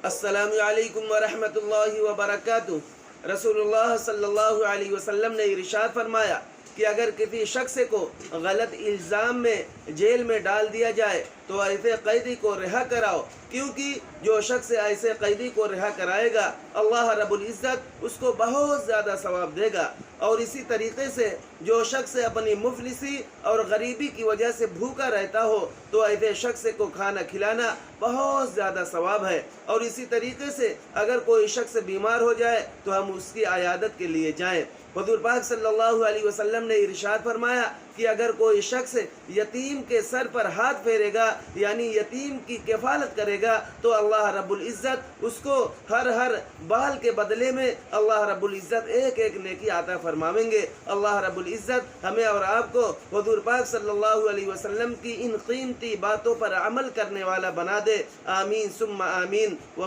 السلام علیکم ورحمۃ اللہ وبرکاتہ۔ رسول اللہ صلی اللہ علیہ وسلم نے ارشاد فرمایا کہ اگر کسی شخص کو غلط الزام میں جیل میں ڈال دیا جائے تو ایسے قیدی کو رہا کراؤ، کیونکہ جو شخص ایسے قیدی کو رہا کرائے گا اللہ رب العزت اس کو بہت زیادہ ثواب دے گا۔ اور اسی طریقے سے جو شخص اپنی مفلسی اور غریبی کی وجہ سے بھوکا رہتا ہو تو ایسے شخص کو کھانا کھلانا بہت زیادہ ثواب ہے۔ اور اسی طریقے سے اگر کوئی شخص بیمار ہو جائے تو ہم اس کی عیادت کے لیے جائیں۔ حضور پاک صلی اللہ علیہ وسلم نے ارشاد فرمایا کہ اگر کوئی شخص یتیم کے سر پر ہاتھ پھیرے گا یعنی یتیم کی کفالت کرے گا تو اللہ رب العزت اس کو ہر بال کے بدلے میں اللہ رب العزت ایک ایک نیکی عطا فرمائیں گے۔ اللہ رب العزت ہمیں اور آپ کو حضور پاک صلی اللہ علیہ وسلم کی ان قیمتی باتوں پر عمل کرنے والا بنا دے۔ آمین ثم آمین۔